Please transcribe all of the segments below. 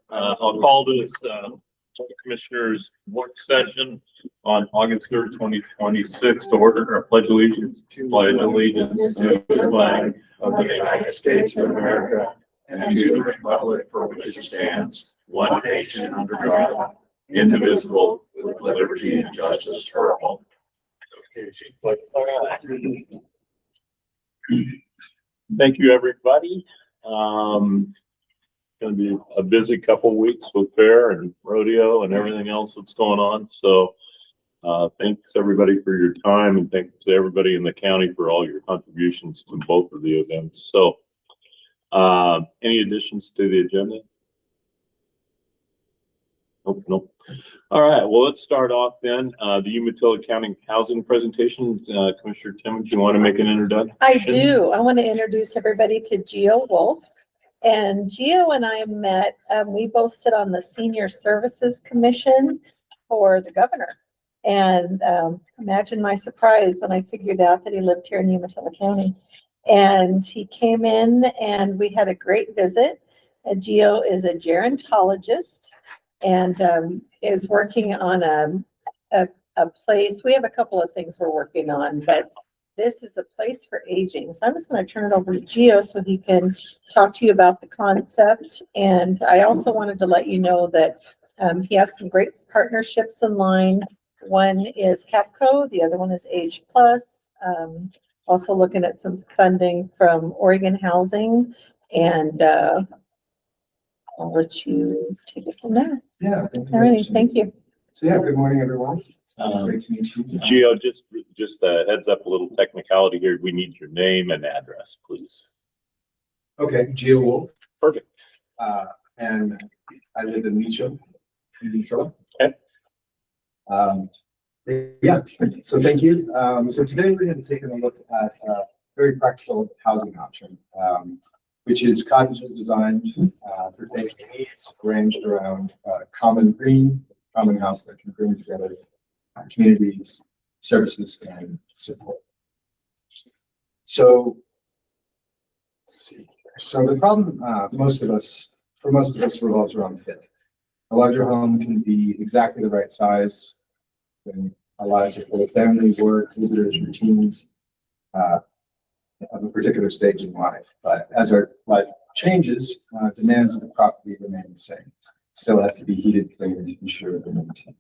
I'll call this Commissioners' work session on August 3rd, 2026 to order. Our pledge allegiance to the flag of the United States of America and to the republic for which it stands, one nation under God, indivisible, with liberty and justice for all. Thank you, everybody. Going to be a busy couple weeks with fair and rodeo and everything else that's going on. So thanks everybody for your time, and thanks to everybody in the county for all your contributions to both of the events. So any additions to the agenda? Nope. All right, well, let's start off then. The Umatilla County housing presentation. Commissioner Timmons, do you want to make an introduction? I do. I want to introduce everybody to Gio Wolf. And Gio and I met, we both sit on the Senior Services Commission for the governor. And imagine my surprise when I figured out that he lived here in Umatilla County. And he came in and we had a great visit. Gio is a gerontologist and is working on a place. We have a couple of things we're working on, but this is a place for aging. So I'm just going to turn it over to Gio so he can talk to you about the concept. And I also wanted to let you know that he has some great partnerships in line. One is Capco, the other one is Age Plus. Also looking at some funding from Oregon Housing, and I'll let you take it from there. Yeah. All right, thank you. So yeah, good morning, everyone. Great to meet you. Gio, just a heads up, a little technicality here. We need your name and address, please. Okay, Gio Wolf. Perfect. And I live in Meacham. Okay. Yeah, so thank you. So today we're going to take a look at a very practical housing option, which is cottages designed for family needs, arranged around common house that can bring together communities, services, and support. So the problem for most of us revolves around fit. A larger home can be exactly the right size when allows it for families, work, visitors, routines of a particular stage in life. But as our life changes, demands of the property remain the same. Still has to be heated, cleaned, and ensured and maintained.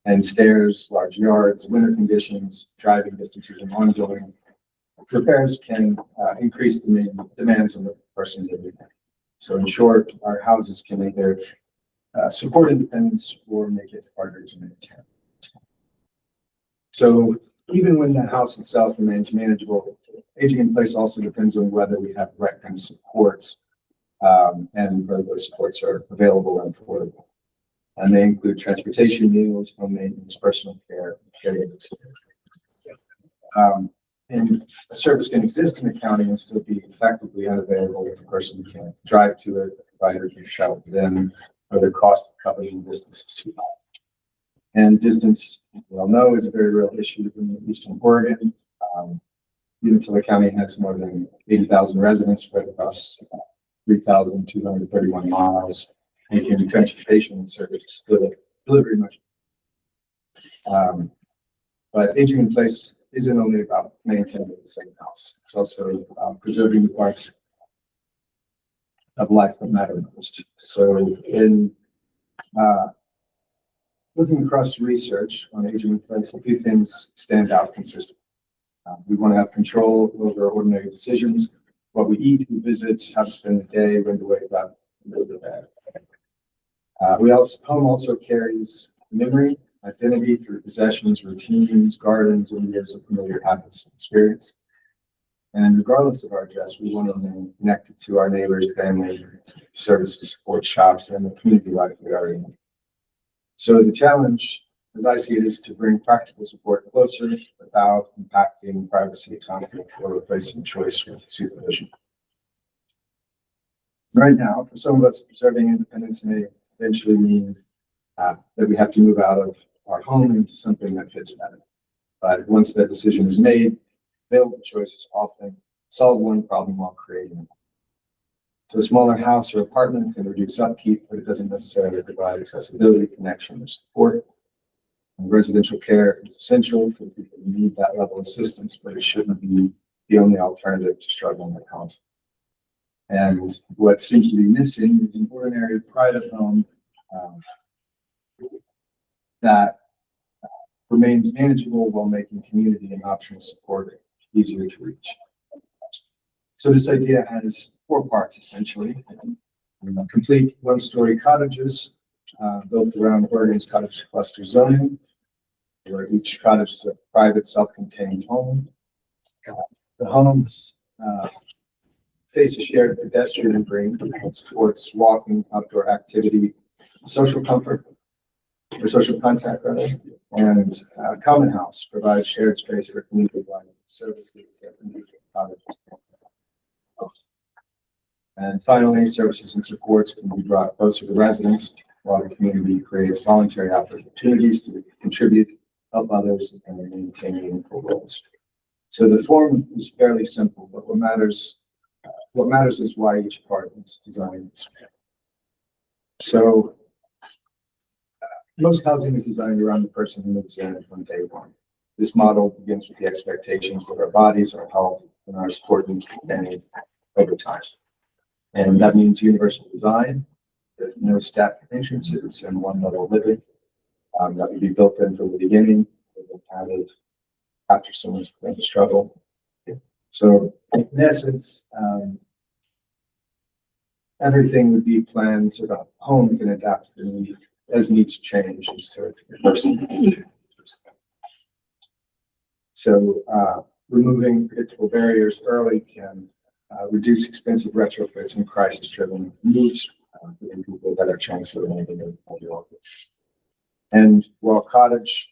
And stairs, large yards, winter conditions, driving distances, and ongoing repairs can increase the demands on the person living there. So in short, our houses can either support independence or make it harder to maintain. So even when the house itself remains manageable, aging in place also depends on whether we have the right kind of supports and whether those supports are available and affordable. And they include transportation, meals, home maintenance, personal care, caregivers. And a service can exist in the county and still be effectively unavailable if the person can't drive to it, the provider can travel to them, or the cost of covering distance is too high. And distance, we all know, is a very real issue in Eastern Oregon. Umatilla County has more than 80,000 residents spread across 3,231 miles, making transportation and service delivery much. But aging in place isn't only about maintaining the same house. It's also preserving the parts of life that matter most. So in looking across research on aging in place, a few things stand out consistently. We want to have control over ordinary decisions, what we eat, who visits, how to spend the day, when to wake up, and go to bed. Home also carries memory, identity through possessions, routines, gardens, and years of familiar habits and experience. And regardless of our address, we want to remain connected to our neighbors, family, services, support shops, and the community life we are in. So the challenge, as I see it, is to bring practical support closer without impacting privacy, conflict, or replacing choice with supervision. Right now, for some of us, preserving independence may eventually mean that we have to move out of our home into something that fits better. But once that decision is made, available choices often solve one problem while creating another. So a smaller house or apartment can reduce upkeep, but it doesn't necessarily provide accessibility, connection, or support. And residential care is essential for people who need that level of assistance, but it shouldn't be the only alternative to struggling at home. And what seems to be missing is an ordinary private home that remains manageable while making community and optional support easier to reach. So this idea has four parts essentially. Complete one-story cottages built around Oregon's cottage cluster zoning, where each cottage is a private self-contained home. The homes face a shared pedestrian ring that supports walking, outdoor activity, social comfort, or social contact rather, and common house provides shared space for community-wide services that cottages. And finally, services and supports can be brought closer to residents while the community creates voluntary opportunities to contribute, help others, and maintain meaningful roles. So the form is fairly simple, but what matters is why each part is designed. So most housing is designed around the person who moves in from day one. This model begins with the expectations that our bodies, our health, and our support needs to continue over time. And that means universal design, no stacked entrances and one level living. That would be built in from the beginning, and added after someone's going to struggle. So in essence, everything would be planned so the home can adapt to the need as needs change to the person. So removing predictable barriers early can reduce expensive retrofits and crisis-driven moves for people that are transferred into the And while cottage,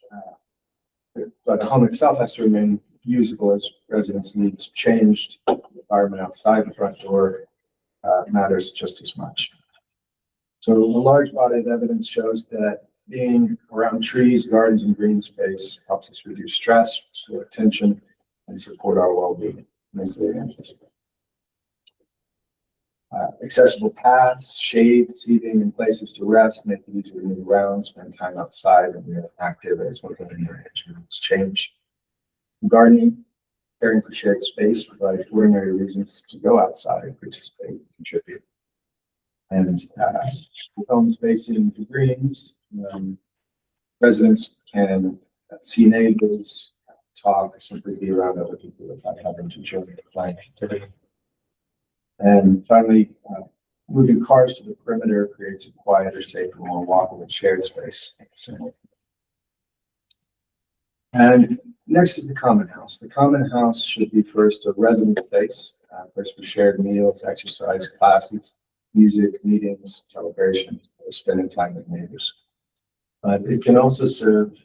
but the home itself has to remain usable as residents' needs changed. The environment outside the front door matters just as much. So a large body of evidence shows that being around trees, gardens, and green space helps us reduce stress, restore attention, and support our well-being mentally and physically. Accessible paths, shade, seating, and places to rest make it easier to move around, spend time outside, and be active as one of the change. Gardening, caring for shared space, provide ordinary reasons to go outside, participate, contribute. And homes facing the greens, residents can see neighbors, talk, or simply be around other people without having to join the playing activity. And finally, moving cars to the perimeter creates a quieter, safer, more walkable shared space. And next is the common house. The common house should be first a resident space, place for shared meals, exercise, classes, music, meetings, celebration, or spending time with neighbors. But it can also serve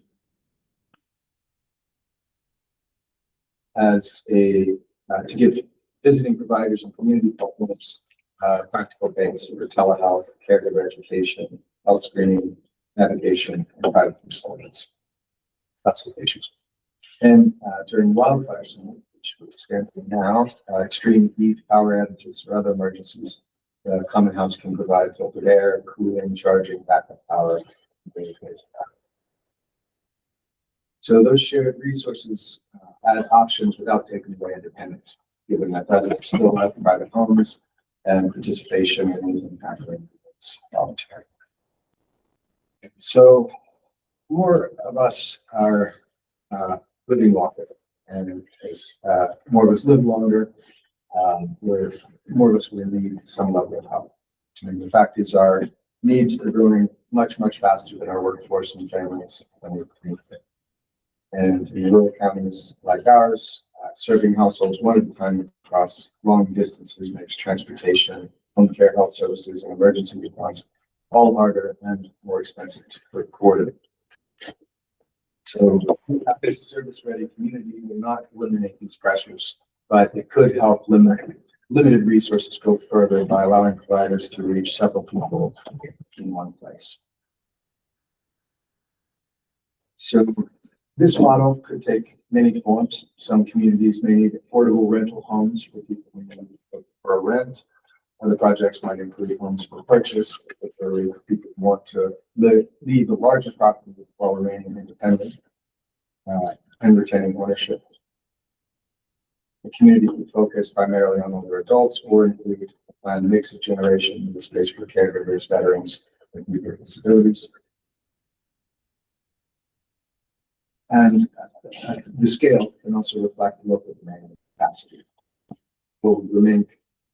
as to give visiting providers and community partners practical base for telehealth, caregiver education, health screening, navigation, and private consultations. And during wildfire season, which we're experiencing now, extreme heat, power outages, or other emergencies, the common house can provide filtered air, cooling, charging, backup power, and so those shared resources add options without taking away independence, given that residents still have private homes and participation in the impacting is voluntary. So more of us are living longer, and as more of us live longer, more of us will need some level of help. And the fact is, our needs are growing much, much faster than our workforce and families than we can fit. And in rural counties like ours, serving households one at a time across long distances makes transportation, home care, health services, and emergency response all harder and more expensive to coordinate. So a service-ready community will not eliminate these pressures, but it could help limited resources go further by allowing providers to reach several people in one place. So this model could take many forms. Some communities may need affordable rental homes for people who need for a rent. Other projects might include homes for purchase, where people want to leave the larger property while remaining independent and retaining ownership. The community can focus primarily on older adults or include a planned mix of generation with space for caregivers, veterans with new disabilities. And the scale can also reflect local demand and capacity. What will remain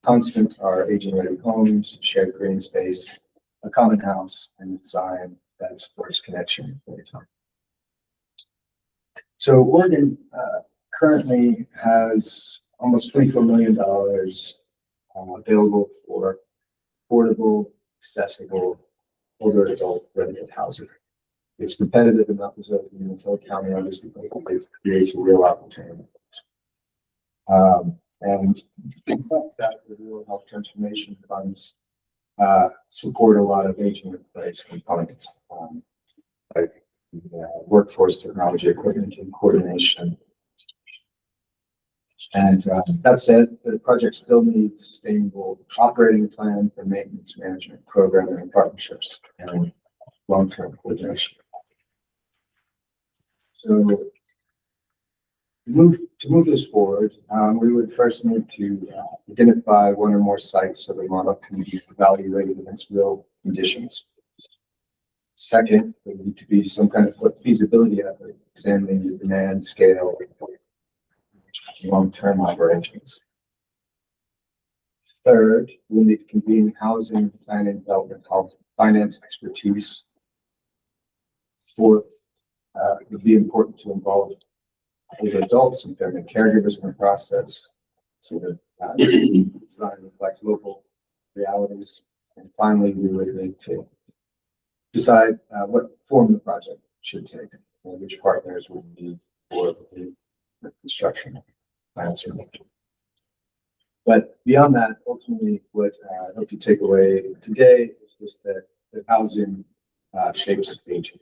constant are aging-ready homes, shared green space, a common house, and design that supports connection over time. So Oregon currently has almost $24 million available for affordable, accessible, older adult rental housing. It's competitive enough as well in Umatilla County, obviously, but it creates a real opportunity. And in fact, that the rural health transformation funds support a lot of aging in place components, like workforce technology, equipment, and coordination. And that said, the project still needs sustainable operating plan for maintenance management, programming, and partnerships, and long-term coordination. So to move this forward, we would first need to identify one or more sites so the model can be evaluated against real conditions. Second, there need to be some kind of feasibility effort, examining the demand, scale, long-term operations. Third, we'll need to convene housing, planning, development, health, finance expertise. Fourth, it would be important to involve older adults and family caregivers in the process so that design reflects local realities. And finally, we would need to decide what form the project should take and which partners would need for the construction financing. But beyond that, ultimately, what I hope you take away today is just that housing shapes aging.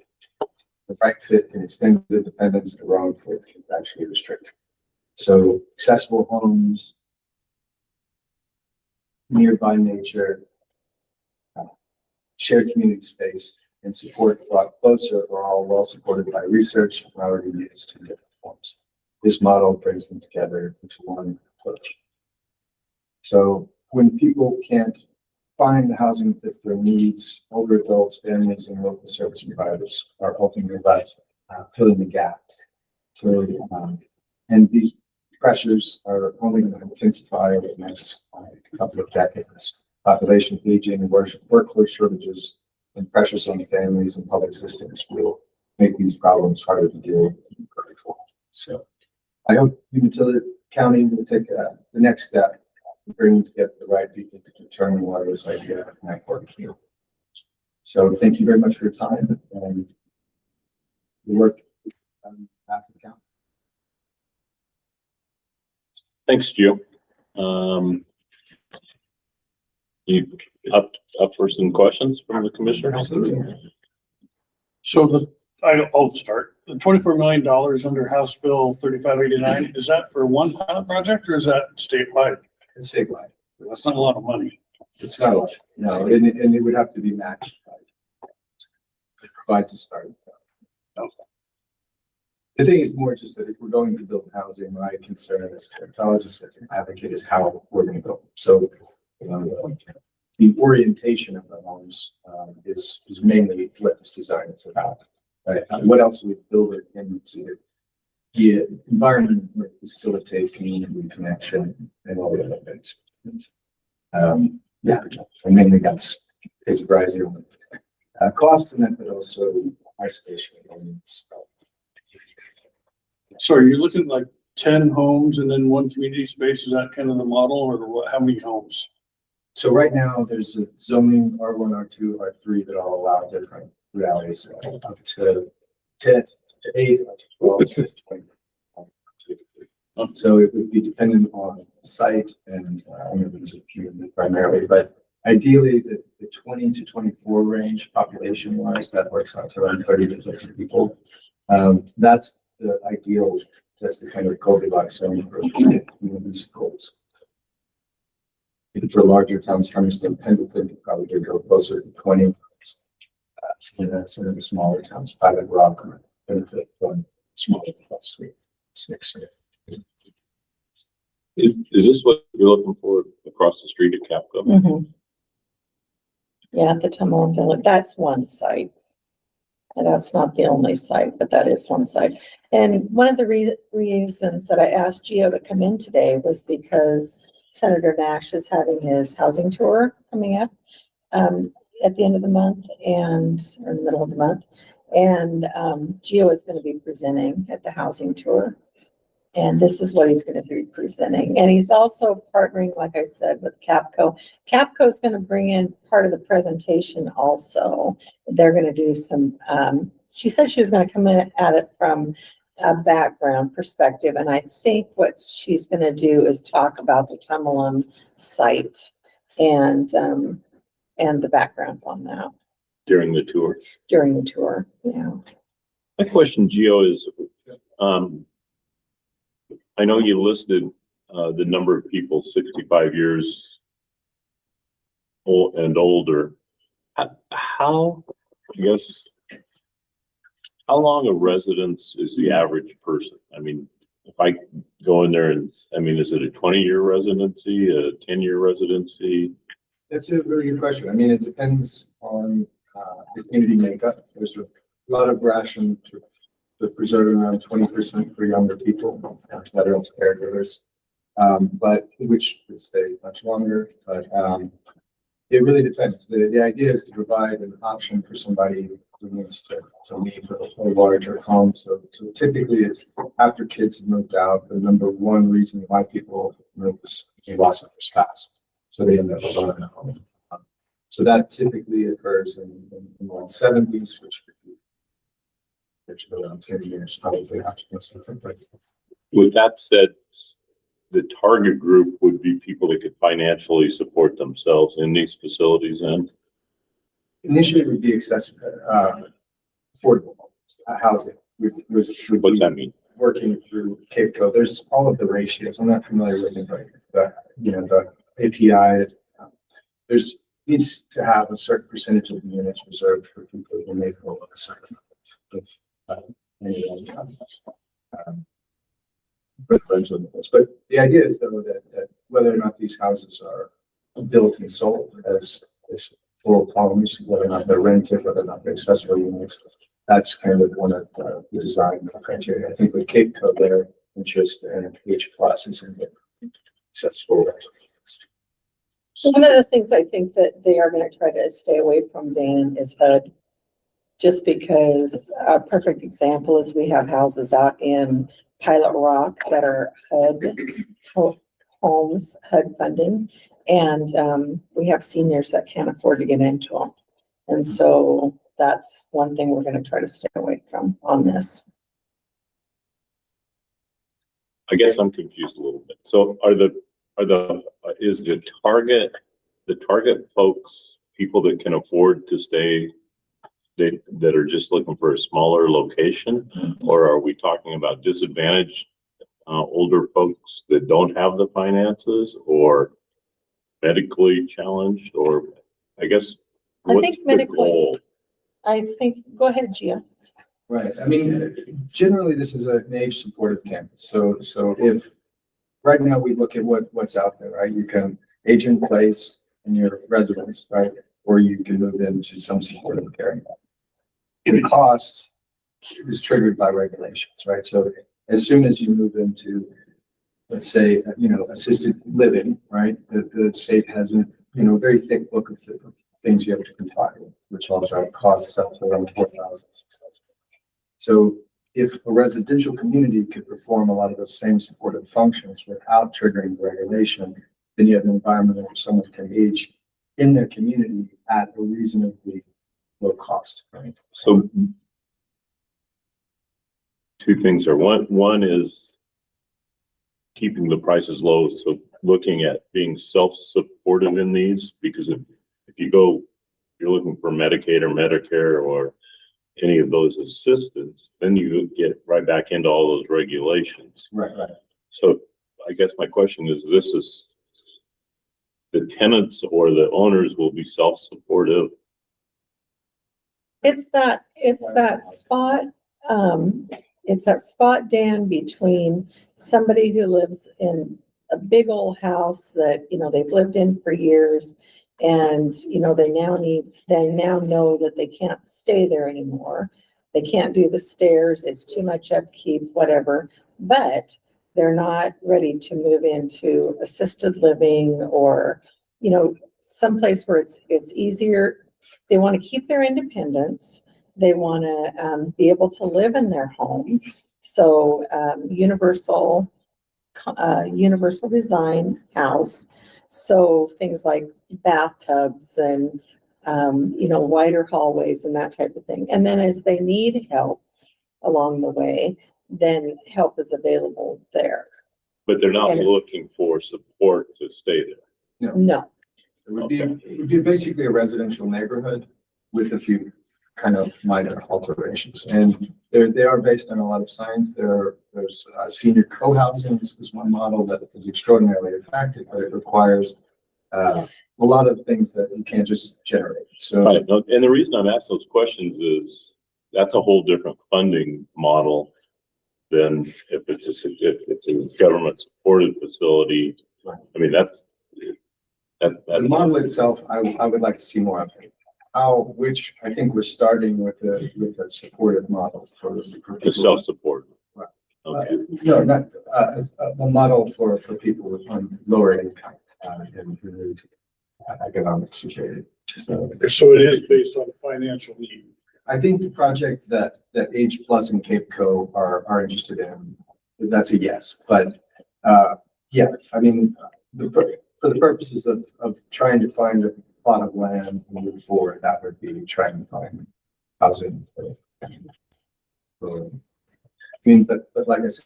The right fit can extend the dependence, the wrong fit can actually restrict. So accessible homes, nearby nature, shared community space, and support brought closer are all well supported by research and already used in different forms. This model brings them together into one approach. So when people can't find the housing that fits their needs, older adults, families, and local service providers are ultimately left filling the gap. So, and these pressures are only going to intensify over the next couple of decades. Population aging, workforce shortages, and pressures on families and public systems will make these problems harder to deal with. So I hope Umatilla County will take the next step, bring together the right people to determine why this idea might work here. So thank you very much for your time and the work after the county. Thanks, Gio. You up for some questions from the commissioners? So I'll start. The $24 million under House Bill 3589, is that for one pilot project or is that statewide? It's statewide. That's not a lot of money. It's not a lot. No, and it would have to be matched by to start. Okay. The thing is more just that if we're going to build housing, my concern as a dermatologist, as an advocate, is how we're going to build. So the orientation of the homes is mainly what this design is about. Right? What else we build it into the environment would facilitate community connection and all the other things. Yeah, and mainly that's is rising costs and then but also isolation elements. So are you looking like 10 homes and then one community space? Is that kind of the model or what, how many homes? So right now there's a zoning R1, R2, R3 that all allow different realities up to 10 to 8, up to 12, to 20. So it would be dependent on the site and community primarily, but ideally the 20 to 24 range population wise, that works out to around 30 to 50 people. That's the ideal, that's the kind of Goldilocks zone for community goals. It for larger towns, Hermiston, Pendleton, could probably go closer to 20. Some of the smaller towns, Pilot Rock, benefit from smaller plus 6. Is this what you're looking for across the street at Capco? Mhm. Yeah, the Tumulum Village, that's one site. And that's not the only site, but that is one site. And one of the reasons that I asked Gio to come in today was because Senator Nash is having his housing tour coming up at the end of the month or in the middle of the month. And Gio is going to be presenting at the housing tour. And this is what he's going to be presenting. And he's also partnering, like I said, with Capco. Capco is going to bring in part of the presentation also. They're going to do some, she said she was going to come in at it from a background perspective. And I think what she's going to do is talk about the Tumulum site and the background on that During the tour? during the tour, yeah. My question, Gio, is, I know you listed the number of people 65 years old and older. How, I guess, how long a residence is the average person? I mean, if I go in there and, I mean, is it a 20-year residency, a 10-year residency? That's a very good question. I mean, it depends on the community makeup. There's a lot of ration to preserve around 20% for younger people, veterans, caregivers, but which would stay much longer. But it really depends. The idea is to provide an option for somebody who needs to leave a larger home. So typically it's after kids have moved out, the number one reason why people move is they lost their spouse. So they end up alone at home. So that typically occurs in the 70s, which around 10 years, probably after something like that. With that said, the target group would be people that could financially support themselves in these facilities and Initially, it would be accessible, affordable housing. what's that mean? Working through Cape Cod, there's all of the ratios. I'm not familiar with it, but the API. There's needs to have a certain percentage of the units reserved for people who may go a certain residential units. But the idea is though that whether or not these houses are built and sold as full homes, whether or not they're rented, whether or not they're accessory units, that's kind of one of the design criteria. I think with Cape Cod, their interest in H plus is in the accessible. One of the things I think that they are going to try to stay away from, Dan, is HUD. Just because a perfect example is we have houses out in Pilot Rock that are HUD homes, HUD funding. And we have seniors that can't afford to get into them. And so that's one thing we're going to try to stay away from on this. I guess I'm confused a little bit. So is the target folks, people that can afford to stay, that are just looking for a smaller location? Or are we talking about disadvantaged older folks that don't have the finances, or medically challenged, or I guess what's think the medically. goal? Go ahead, Gia. Right. I mean, generally, this is an age supportive campus. So if right now we look at what's out there, right? You can age in place in your residence, right? Or you can move into some supportive care. The cost is triggered by regulations, right? So as soon as you move into, let's say, assisted living, right? The state has a very thick book of things you have to comply with, which all drive costs up to around $4,000, $6,000. So if a residential community could perform a lot of the same supportive functions without triggering regulation, then you have an environment where someone can age in their community at a reasonably low cost, right? So two things are, one is keeping the prices low. So looking at being self-supportive in these, because if you're looking for Medicaid or Medicare or any of those assistance, then you get right back into all those regulations. Right. So I guess my question is, the tenants or the owners will be self-supportive. It's that spot, it's that spot, Dan, between somebody who lives in a big old house that, you know, they've lived in for years. And, you know, they now know that they can't stay there anymore. They can't do the stairs. It's too much upkeep, whatever, but they're not ready to move into assisted living or, you know, someplace where it's easier. They want to keep their independence. They want to be able to live in their home. So universal design house. So things like bathtubs and you know, wider hallways and that type of thing. And then as they need help along the way, then help is available there. But they're not And it's- looking for support to stay there. No, It would be basically a residential neighborhood with a few kind of minor alterations. And they are based on a lot of science. There's senior co-housing. This is one model that is extraordinarily effective, but it requires a lot of things that you can't just generate. So Right. And the reason I'm asking those questions is that's a whole different funding model than if it's a government supported facility. Right. I mean, the model itself, I would like to see more of it. Which I think we're starting with a supportive model for the self-support. Right. Okay. No, not a model for people on lower income and who need economic security. So So it is based on financial need. I think the project that Age Plus and Cape Co are interested in, that's a yes. But yeah, I mean, for the purposes of trying to find a plot of land and move forward, that would be trying to find housing. I mean, but like I said,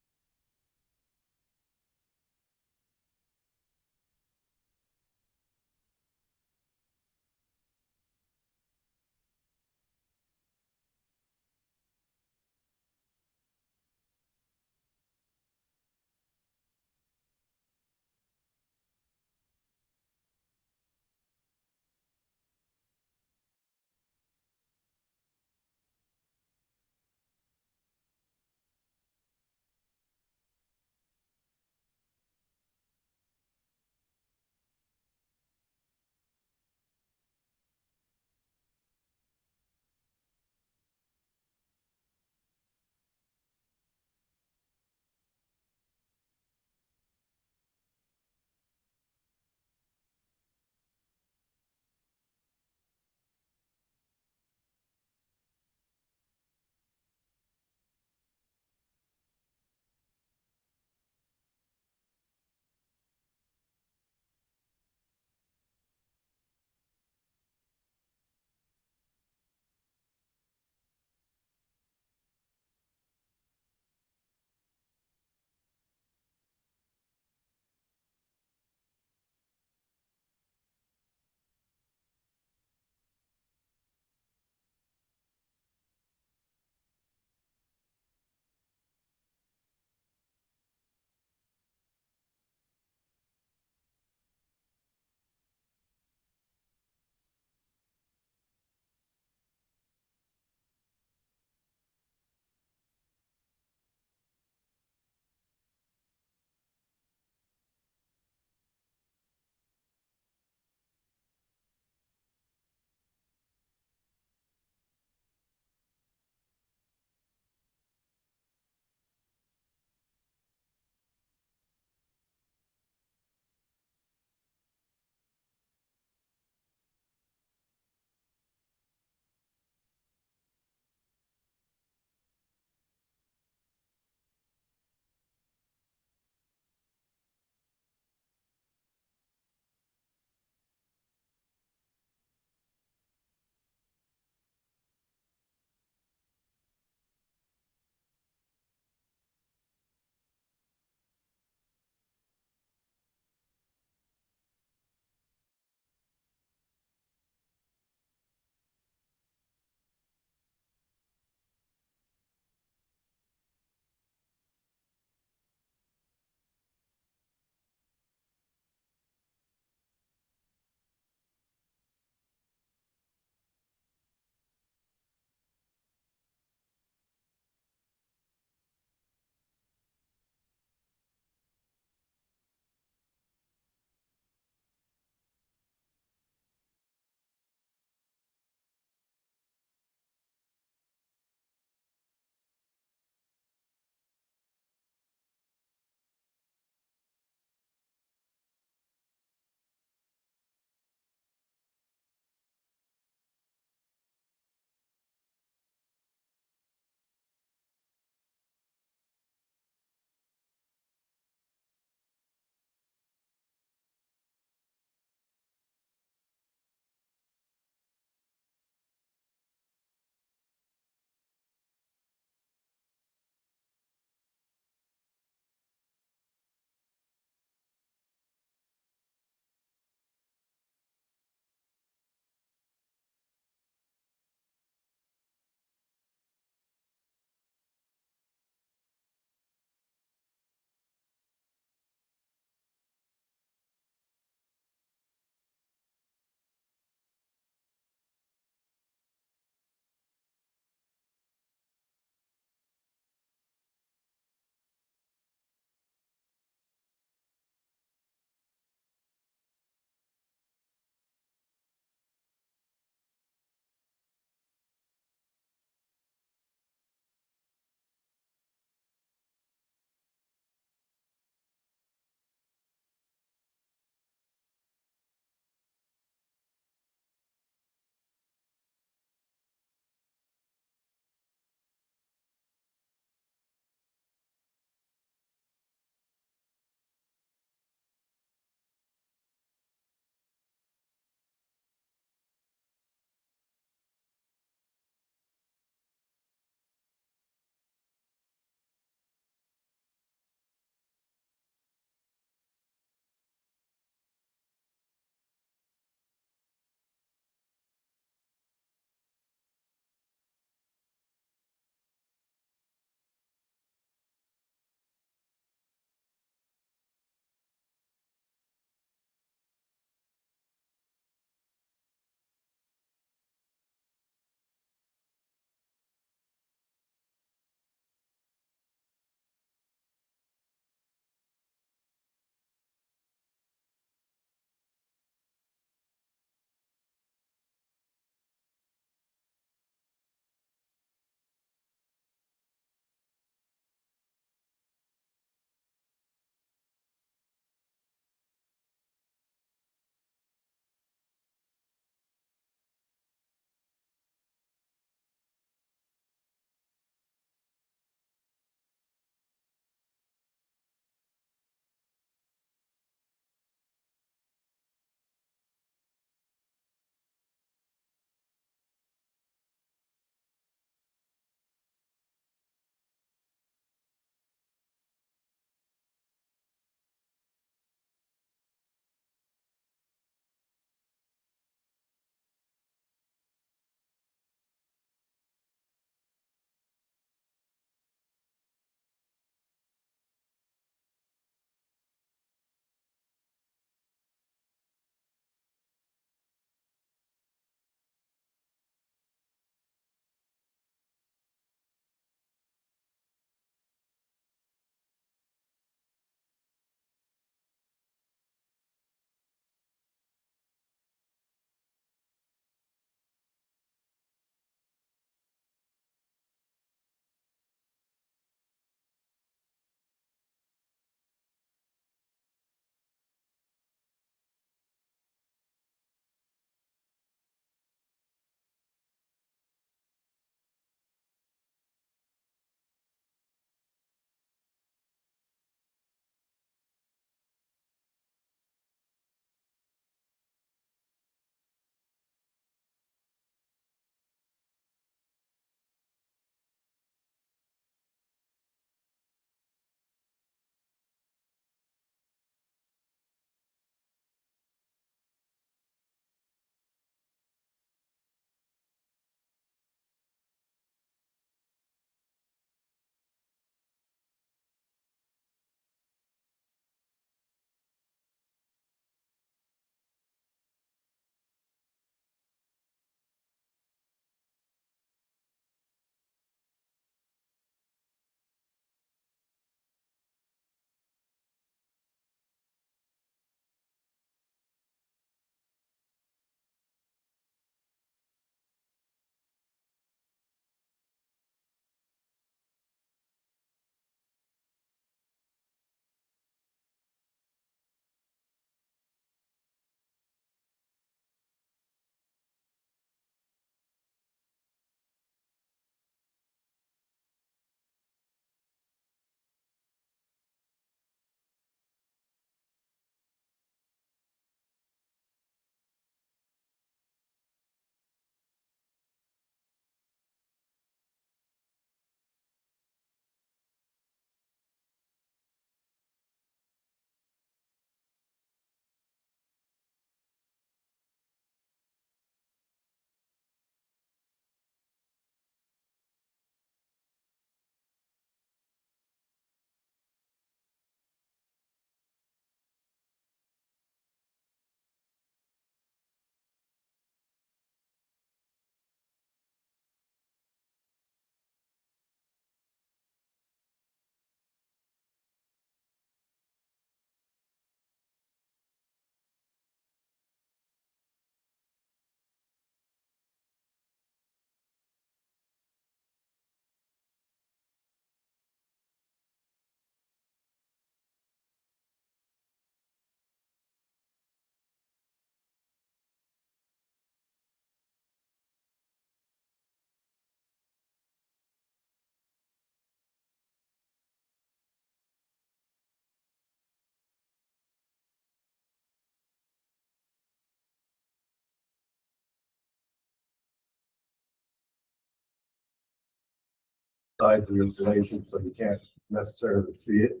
sides of the insulation, so you can't necessarily see it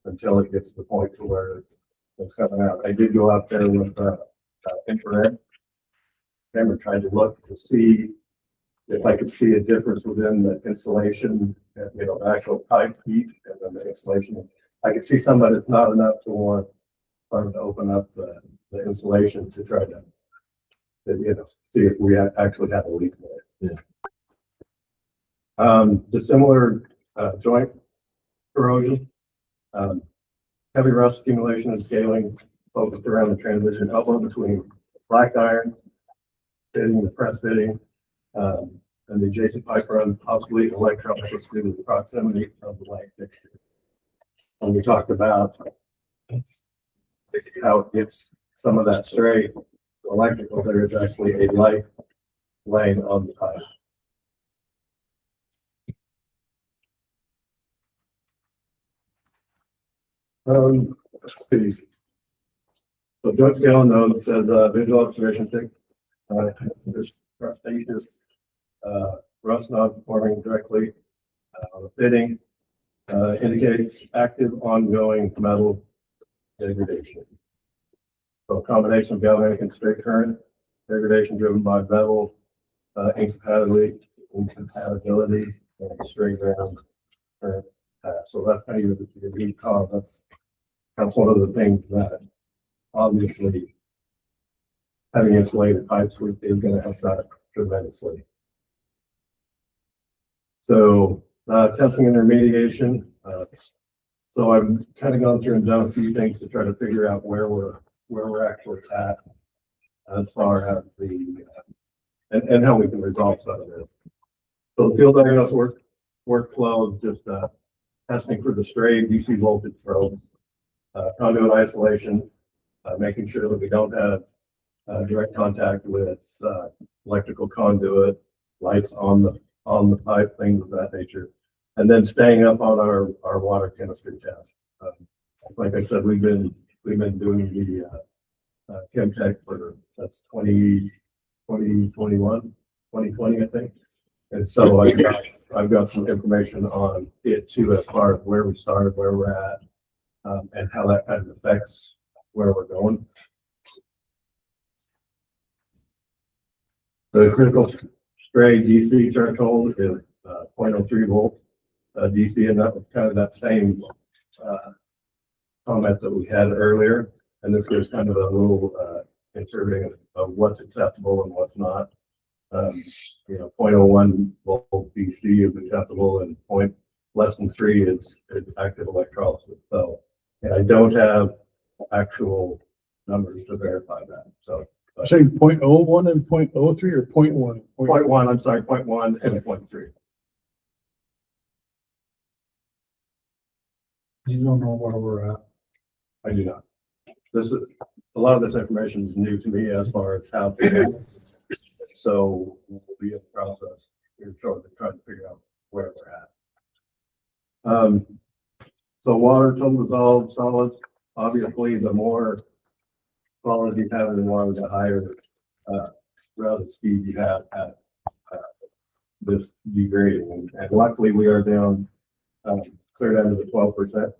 until it gets to the point to where it's coming out. I did go out there with infrared camera, trying to look to see if I could see a difference within the insulation, and, you know, the actual pipe heat and then the insulation. I could see some that it's not enough to want to open up the insulation to try to, you know, see if we actually have a leak there. Yeah. The similar joint corrosion, heavy rust accumulation and scaling focused around the transition elbow between black iron fitting, the press fitting, and the adjacent pipe run, possibly electrolysis due to the proximity of the light fixture. And we talked about how it gets some of that stray electrical. There is actually a light laying on the pipe. Let's see. So joint scale notes says visual observation thick. This rustaceous rust not forming directly on the fitting indicates active ongoing metal degradation. So a combination of galvanic and straight current degradation driven by metal incompatibility and straight ground current. So that's kind of your root cause. That's one of the things that obviously having insulated pipes is going to help that tremendously. So testing and remediation. So I've kind of gone through and done a few things to try to figure out where we're actually at as far as the and how we can resolve some of this. So the field diagnosis workflow is just testing for the stray DC voltage probes, conduit isolation, making sure that we don't have direct contact with electrical conduit, lights on the pipe, things of that nature, and then staying up on our water chemistry test. Like I said, we've been doing the chem tech since 2021, 2020, I think. And so I've got some information on it too, as far as where we started, where we're at, and how that kind of affects where we're going. The critical stray DC threshold is 0.03 volt DC, and that was kind of that same comment that we had earlier. And this gives kind of a little interpreting of what's acceptable and what's not. You know, 0.01 volt DC is acceptable, and less than 3 is active electrolysis. So, and I don't have actual numbers to verify that. So, Say 0.01 and 0.03 or 0.1? 0.1, I'm sorry, 0.1 and 0.3. You don't know where we're at. I do not. A lot of this information is new to me as far as how to. So we'll be in the process. We're trying to figure out where we're at. So water, total dissolved solids. Obviously, the more solid you have in water, the higher relative speed you have at this degrading. And luckily, we are down clear down to the 12%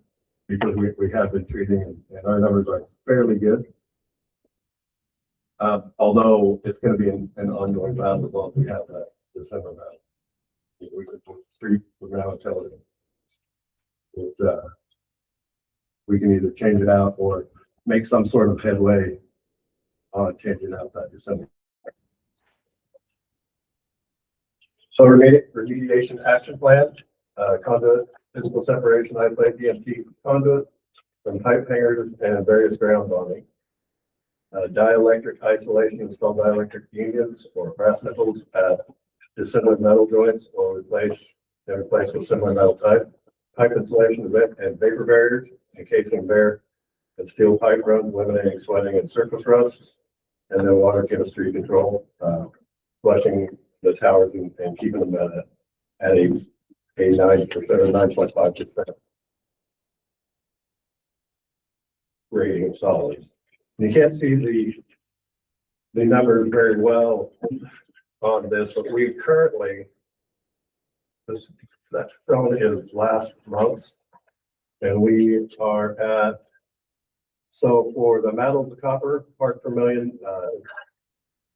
because we have been treating, and our numbers are fairly good. Although it's going to be an ongoing battle as long as we have that December battle. We could treat from now until we can either change it out or make some sort of headway on changing out that December. So remediation action plan, conduit, physical separation, isolate DMT conduit from pipe hangers and various ground bonding. Dielectric isolation, install dielectric unions or brass nipples at dissimilar metal joints or replace with similar metal type. Pipe insulation and vapor barriers, encasing bare and steel pipe runs, eliminating sweating and surface rust. And then water chemistry control, flushing the towers and keeping them at a 9% or 9.5% rating of solids. You can't see the numbers very well on this, but we currently, this, that shown is last month. And we are at, so for the metal to copper part per million,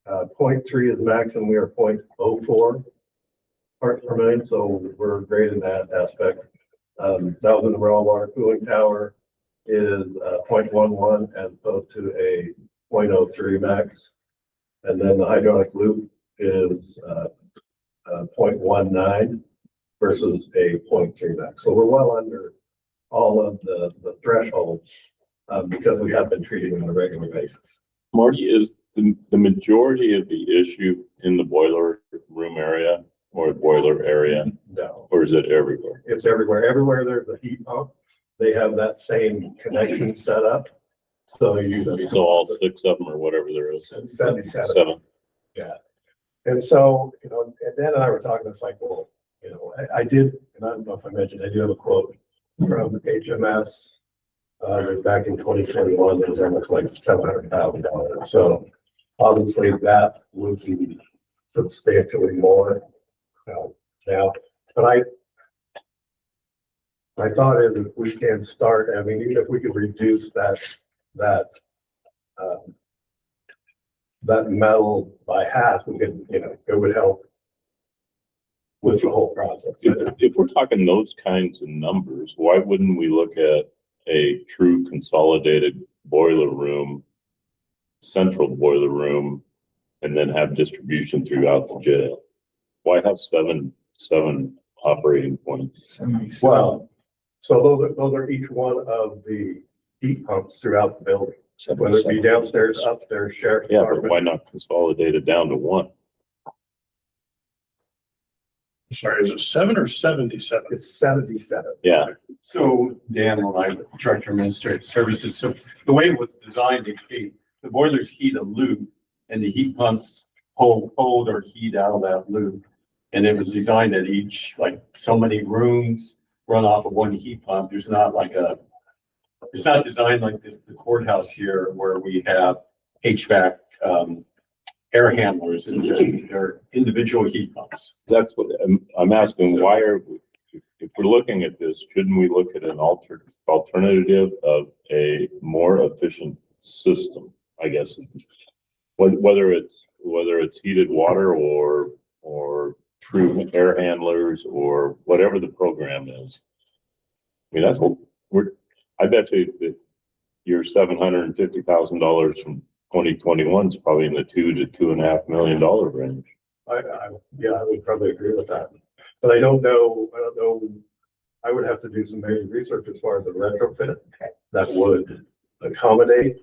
0.3 is max and we are 0.04 parts per million. So we're great in that aspect. That was in the raw water cooling tower is 0.11 as opposed to a 0.03 max. And then the hydronic loop is 0.19 versus a 0.3 max. So we're well under all of the thresholds because we have been treating them on a regular basis. Marty, is the majority of the issue in the boiler room area or boiler area, No, or is it everywhere? it's everywhere. Everywhere there's a heat pump, they have that same connection set up. So you. So all 6 of them or whatever there is. 77. 7. And so, you know, and Dan and I were talking, it's like, well, you know, I did, and I don't know if I mentioned, I do have a quote from HMS. Back in 2021, it was almost like $700,000. So obviously that would be substantially more now. But my thought is if we can start, I mean, even if we could reduce that metal by half, we could, you know, it would help with the whole process. If we're talking those kinds of numbers, why wouldn't we look at a true consolidated boiler room, central boiler room, and then have distribution throughout the jail? Why have seven operating points? Well, so those are each one of the heat pumps throughout the building, whether it be downstairs, upstairs, sheriff's Yeah, but department. why not consolidate it down to one? Sorry, is it 7 or 77? It's 77. Yeah, So Dan, when I director of administrative services, so the way it was designed, the boilers heat a loop and the heat pumps pull cold or heat out of that loop. And it was designed that each, like so many rooms run off of one heat pump. There's not like it's not designed like the courthouse here where we have HVAC, air handlers and they're individual heat pumps. that's what I'm asking. Why are we, if we're looking at this, shouldn't we look at an alternative of a more efficient system? I guess whether it's heated water or true air handlers or whatever the program is. I mean, that's what I bet you that your $750,000 from 2021 is probably in the $2 to $2.5 million range. Yeah, I would probably agree with that. But I don't know. I would have to do some major research as far as the retrofit that would accommodate.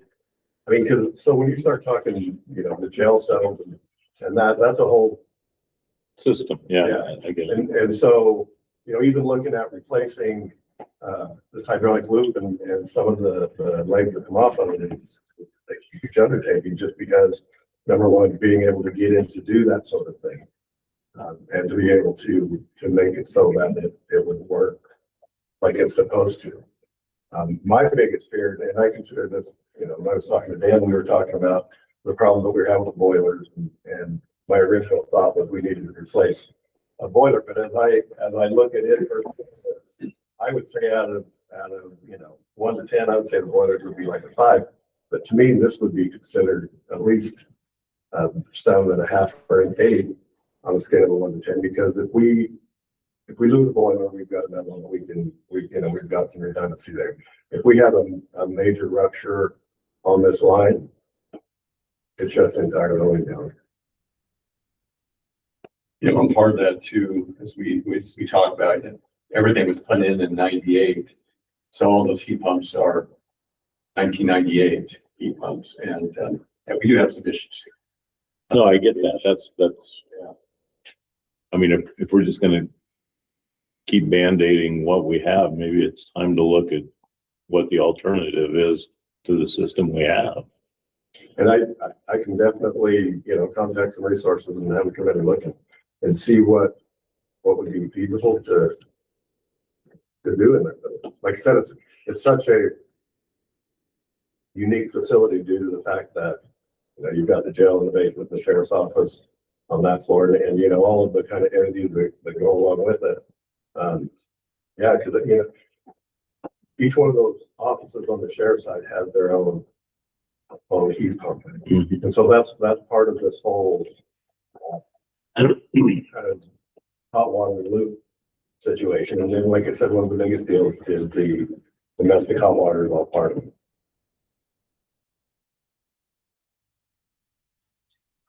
I mean, because so when you start talking, you know, the jail cells and that's a whole System, yeah, Yeah. I get it. and so, you know, even looking at replacing this hydronic loop and some of the legs that come off of it is a huge undertaking just because number one, being able to get in to do that sort of thing. And to be able to make it so that it would work like it's supposed to. My biggest fear, and I consider this, you know, when I was talking to Dan, we were talking about the problem that we were having with boilers and my original thought was we needed to replace a boiler, but as I look at it, I would say out of you know 1 to 10, I would say the boilers would be like a 5. But to me, this would be considered at least 7.5 or an 8 on a scale of 1 to 10. Because if we lose a boiler, we've got another one. We've got some redundancy there. If we have a major rupture on this line, it shuts the entire building down. You know, and part of that too, as we talked about, everything was put in 98. So all those heat pumps are 1998 heat pumps and we do have some issues here. No, I get that. That's, yeah. I mean, if we're just gonna keep band-aiding what we have, maybe it's time to look at what the alternative is to the system we have. And I can definitely, you know, contact some resources and have a committee looking and see what would be feasible to do in it. Like I said, it's such a unique facility due to the fact that, you know, you've got the jail in the basement, the sheriff's office, on that floor, and, you know, all of the kind of entities that go along with it. Yeah, because, you know, each one of those offices on the sheriff's side has their own heat pump. Mhm. And so that's part of this whole kind of hot water loop situation. And then, like I said, one of the biggest deals is the domestic hot water is all part of it.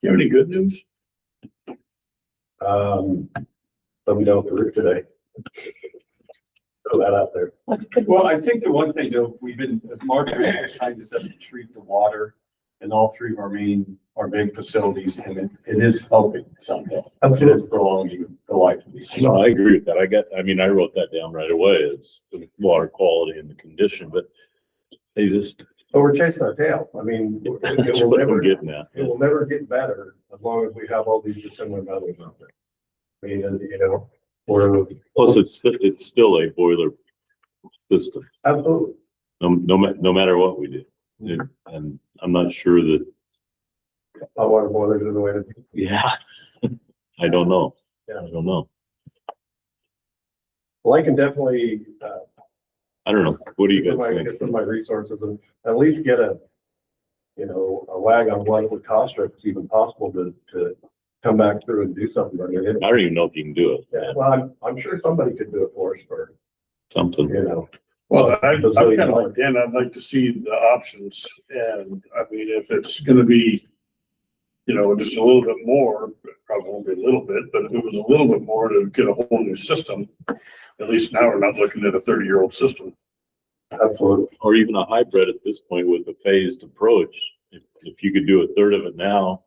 You have any good news? Let me know through today. Throw that out there. That's good. Well, I think the one thing though, we've been, Margaret is trying to treat the water in all three of our main facilities, and it is helping somehow. It is prolonging the life of these. No, I agree with that. I wrote that down right away. It's the water quality and the condition, but they just, But we're chasing our tail. I mean, that's what I'm getting at. it will never get better as long as we have all these dissimilar methods out there. I mean, and, you know, we're Plus, it's still a boiler system, absolutely. no matter what we do. And I'm not sure that, Hot water boilers are the way to. yeah, I don't know. Yeah. I don't know. Well, I can definitely, I don't know. What do you get guys some of think? my resources and at least get a, you know, a wag on what it would cost or if it's even possible to come back through and do something. I mean, I don't even know if you can do it. yeah, well, I'm sure somebody could do it for us for, Something. you know. Well, I'm kind of like Dan, I'd like to see the options, and I mean, if it's gonna be, you know, just a little bit more, probably won't be a little bit, but if it was a little bit more to get a whole new system, at least now we're not looking at a 30-year-old system. Absolutely. Or even a hybrid at this point with a phased approach. If you could do a third of it now,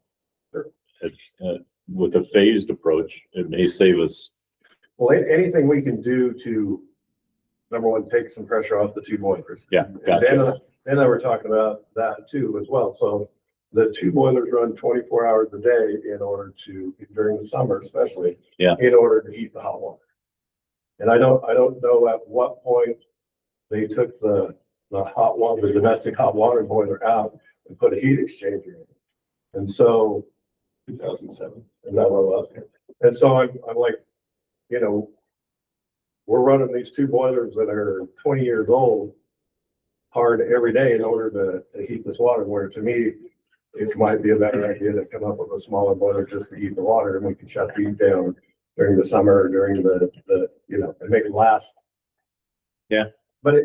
with a phased approach, it may save us. Well, anything we can do to, number one, take some pressure off the two boilers. Yeah, And gotcha. Dan and I were talking about that too as well. So the two boilers run 24 hours a day in order to, during the summer especially. Yeah. In order to heat the hot water. And I don't know at what point they took the hot water, the domestic hot water boiler out and put a heat exchanger in. And so 2007. is that what it was? And so I'm like, you know, we're running these two boilers that are 20 years old hard every day in order to heat this water, where to me, it might be a better idea to come up with a smaller boiler just to heat the water, and we can shut the heat down during the summer, or during the, you know, and make it last. Yeah. But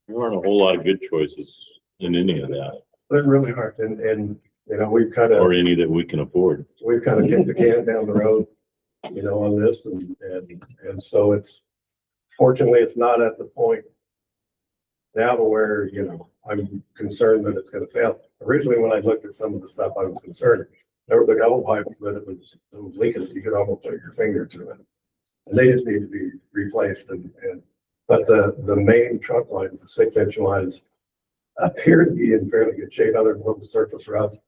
There aren't a whole lot of good choices in any of that, they're really hard, and, you know, we've kind of, or any that we can afford. kicked the can down the road, you know, on this, and so it's, fortunately, it's not at the point now to where, you know, I'm concerned that it's gonna fail. Originally, when I looked at some of the stuff, I was concerned. There was a couple pipes that it was leaking, you could almost put your finger through it. And they just need to be replaced but the main trunk lines, the 6-inch lines, appear to be in fairly good shape, other than little surface rust.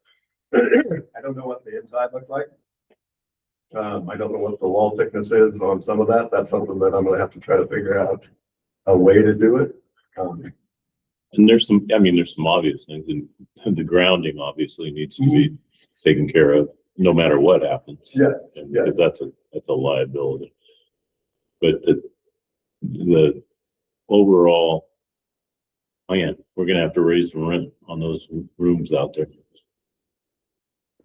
I don't know what the inside looks like. I don't know what the wall thickness is on some of that. That's something that I'm gonna have to try to figure out a way to do it. And there's some obvious things, and the grounding obviously needs to be taken care of no matter what happens. Yes, And yes. because that's a liability. But the overall, man, we're gonna have to raise the rent on those rooms out there.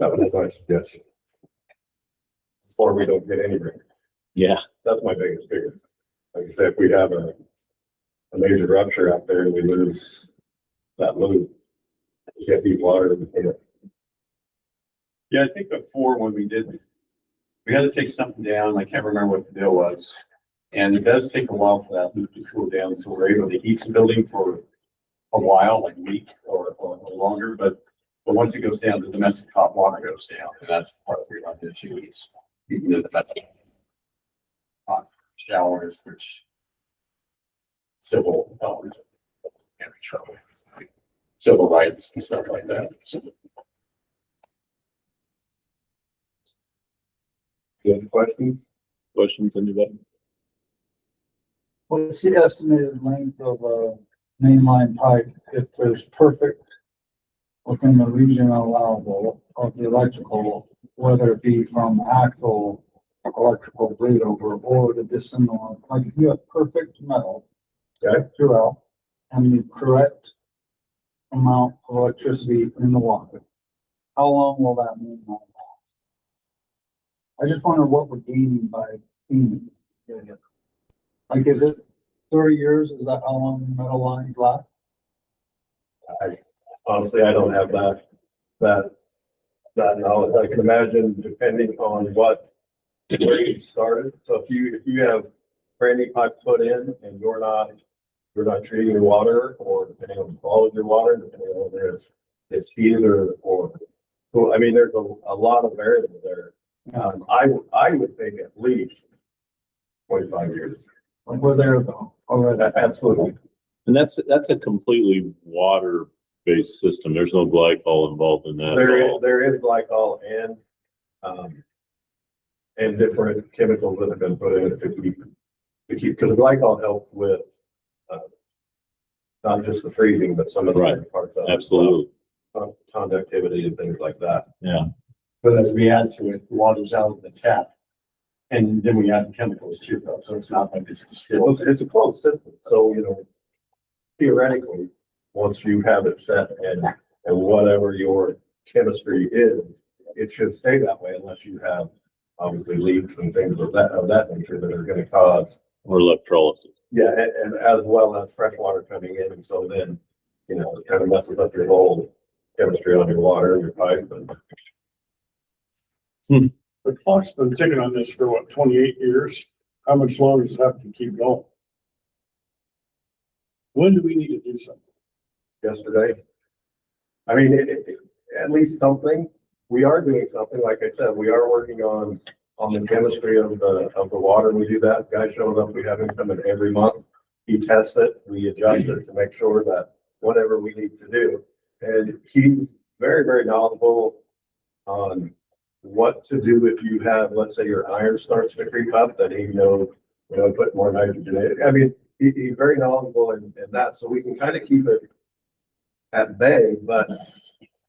That would be nice, yes. Before we don't get any rain. Yeah, That's my biggest fear. Like I said, if we have a major rupture out there and we lose that loop, we get deep water in it. Yeah, I think before when we had to take something down. I can't remember what the deal was. And it does take a while for that loop to cool down. So we're able to heat the building for a while, like a week or longer. But once it goes down, the domestic hot water goes down. And that's the part we run into. It's heating the domestic hot showers, which civil, trouble, civil rights and stuff like that. So, Any questions? questions, anybody? What's the estimated length of mainline pipe, if there's perfect within the region allowable of the electrical, whether it be from actual electrical bleed over or the dissimilar, like if you have perfect metal throughout and the correct amount of electricity in the water, how long will that mainline last? I just wonder what we're gaining by cleaning it. Like, is it 30 years? Is that how long metal lines last? Honestly, I don't have that knowledge. I can imagine depending on where you started. So if you have brand new pipe put in and you're not treating your water, or depending on the quality of your water, depending on whether it's heated or well, I mean, there's a lot of variables there. I would think at least 25 years. We're there though, already. Absolutely. And that's a completely water-based system. There's no glycol involved in that at all. There is glycol and different chemicals that have been put in it to keep, because glycol helps with not just the freezing, but some of the other parts of it. Absolutely. Conductivity and things like that. Yeah. But as we add to it, water's out of the tap. And then we add chemicals too, though, so it's not like it's distilled. It's a closed system, so, theoretically, once you have it set and whatever your chemistry is, it should stay that way unless you have obviously leaks and things of that nature that are gonna cause. Or electrolysis. Yeah, and as well as fresh water coming in, and so then, it kind of messes up your whole chemistry on your water and your pipe and. The clock's been ticking on this for what, 28 years? How much longer does it have to keep going? When do we need to do something? Yesterday. I mean, at least something. We are doing something. Like I said, we are working on the chemistry of the water. We do that. Guy shows up. We have him come in every month. He tests it. We adjust it to make sure that whatever we need to do. And he's very, very knowledgeable on what to do if you have, let's say, your iron starts to creep up, that he knows, put more nitrogen in it. I mean, he's very knowledgeable in that, so we can kind of keep it at bay. But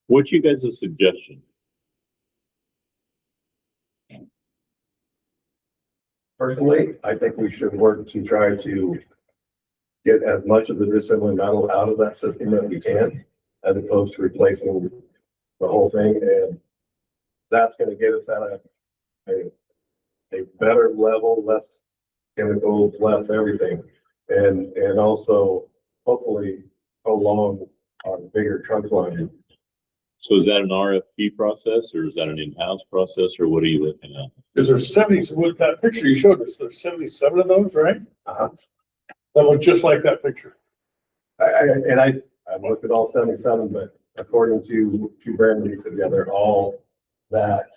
What's you guys' suggestion? personally, I think we should work to try to get as much of the dissimilar metal out of that system that we can, as opposed to replacing the whole thing. And that's going to get us at a better level, less chemicals, less everything, and also hopefully prolong our bigger trunk line. So is that an RFP process, or is that an in-house process, or what are you looking at? Is there 70, with that picture you showed us, there's 77 of those, right? Uh-huh. That look just like that picture. I looked at all 77, but according to Brandon, he said, yeah, they're all that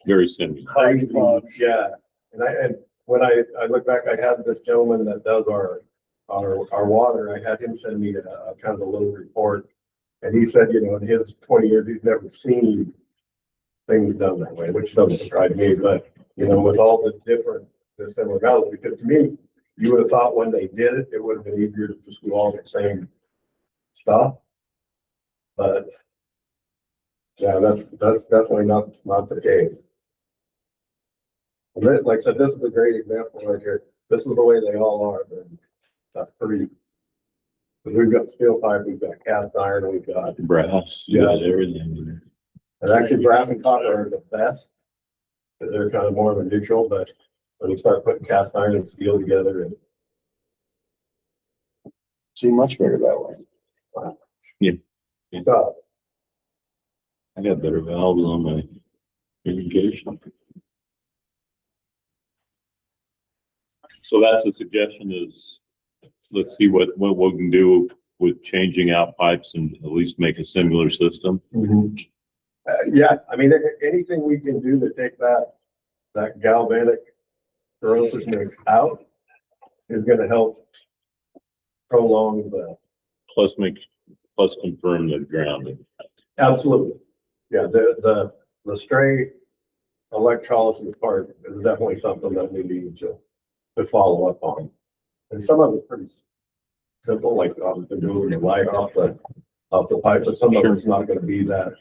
Very similar. crazy. Yeah. And when I look back, I had this gentleman that does our water. I had him send me a kind of a little report. And he said, in his 20 years, he's never seen things done that way, which doesn't surprise me. But, with all the different similar metals, because to me, you would have thought when they did it, it would have been easier to just do all the same stuff. But yeah, that's definitely not the case. And then, like I said, this is a great example right here. This is the way they all are. And that's pretty. Because we've got steel pipe, we've got cast iron, we've got, Brass, you got everything. and actually brass and copper are the best, because they're kind of more of a neutral. But when you start putting cast iron and steel together, and See, much better that way. so I got better valves on my irrigation. So that's a suggestion, is let's see what we can do with changing out pipes and at least make a similar system. yeah, I mean, anything we can do to take that galvanic corrosiveness out is going to help prolong the. Plus confirm the grounding. Absolutely. Yeah, the stray electrolysis part is definitely something that we need to follow up on. And some of it's pretty simple, like doing the light off the pipe, but some of Sure. it's not gonna be that.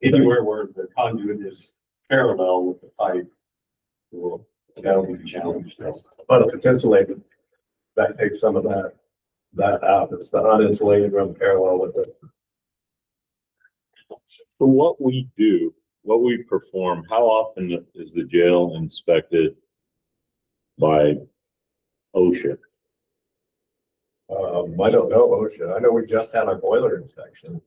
Anywhere where the conduit is parallel with the pipe, will, that'll be the challenge. But if it's insulated, that takes some of that out. It's the uninsulated run parallel with it. For what we do, what we perform, how often is the jail inspected by OSHA? I don't know OSHA. I know we just had our boiler inspection,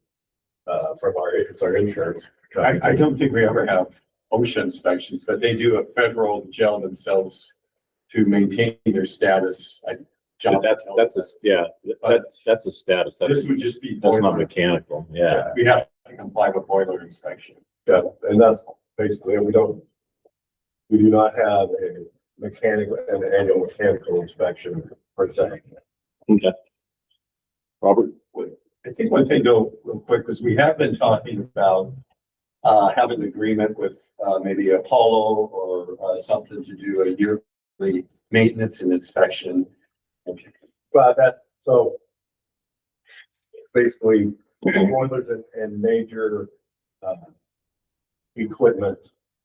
from it's our insurance. I don't think we ever have OSHA inspections, but they do a federal jail themselves to maintain their status. That's a status. This would just be. That's not boiler. mechanical, yeah. We have to comply with boiler inspection. Yeah, and that's basically, we do not have an annual mechanical inspection per se. Okay. Robert? I think one thing though, real quick, because we have been talking about having an agreement with maybe Apollo or something to do a yearly maintenance and inspection. But so basically boilers and major equipment,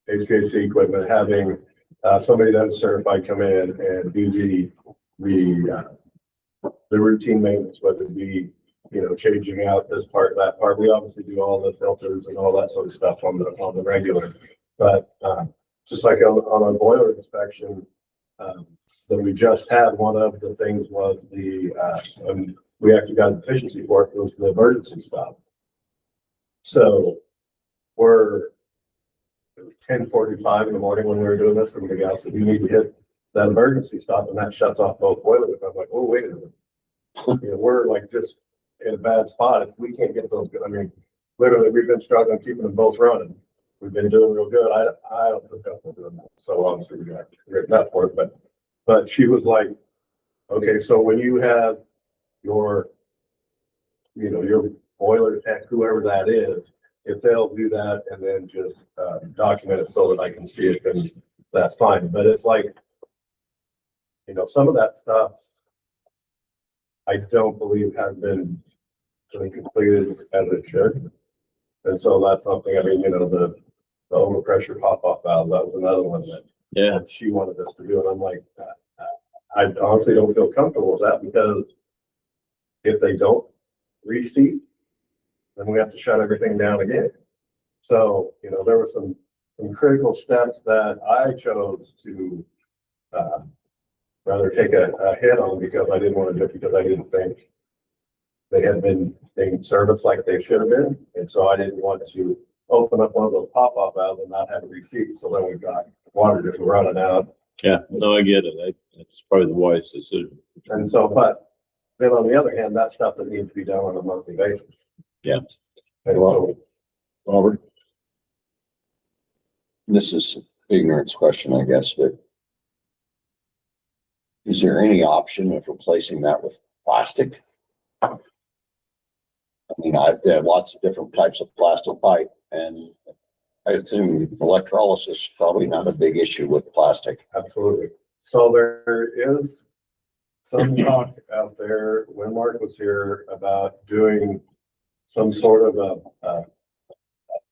HVAC equipment, having somebody that's certified come in and do the routine maintenance, whether it be, changing out this part, that part. We obviously do all the filters and all that sort of stuff on the regular. But just like on our boiler inspection that we just had, one of the things was we actually got an efficiency for it, was the emergency stop. So it was 10:45 in the morning when we were doing this, and the guy said, "You need to hit that emergency stop," and that shuts off both boilers. I'm like, "Oh, wait a minute." We're like just in a bad spot if we can't get those. I mean, literally, we've been struggling keeping them both running. We've been doing real good. I don't feel comfortable doing that. So obviously we got written up for it, but she was like, "Okay, so when you have your boiler tech, whoever that is, if they'll do that and then just document it so that I can see it, then that's fine." But it's like, some of that stuff I don't believe has been completed as it should. And so that's something, I mean, the overpressure pop-off valve, that was another one that she wanted us to do. And I'm like, I honestly don't feel comfortable with that, because if they don't reseat, then we have to shut everything down again. So, there were some critical steps that I chose to rather take a hit on, because I didn't want to do it, because I didn't think they had been being serviced like they should have been. And so I didn't want to open up one of those pop-off valves and not have a receipt. So then we've got water just running out. Yeah, no, I get it. That's probably the wise decision. And so, but then on the other hand, that's stuff that needs to be done on a monthly basis. Yeah. And so, Robert? This is ignorance question, I guess, but is there any option of replacing that with plastic? I mean, there are lots of different types of plastic pipe, and I assume electrolysis is probably not a big issue with plastic. absolutely. So there is some talk out there when Mark was here about doing some sort of a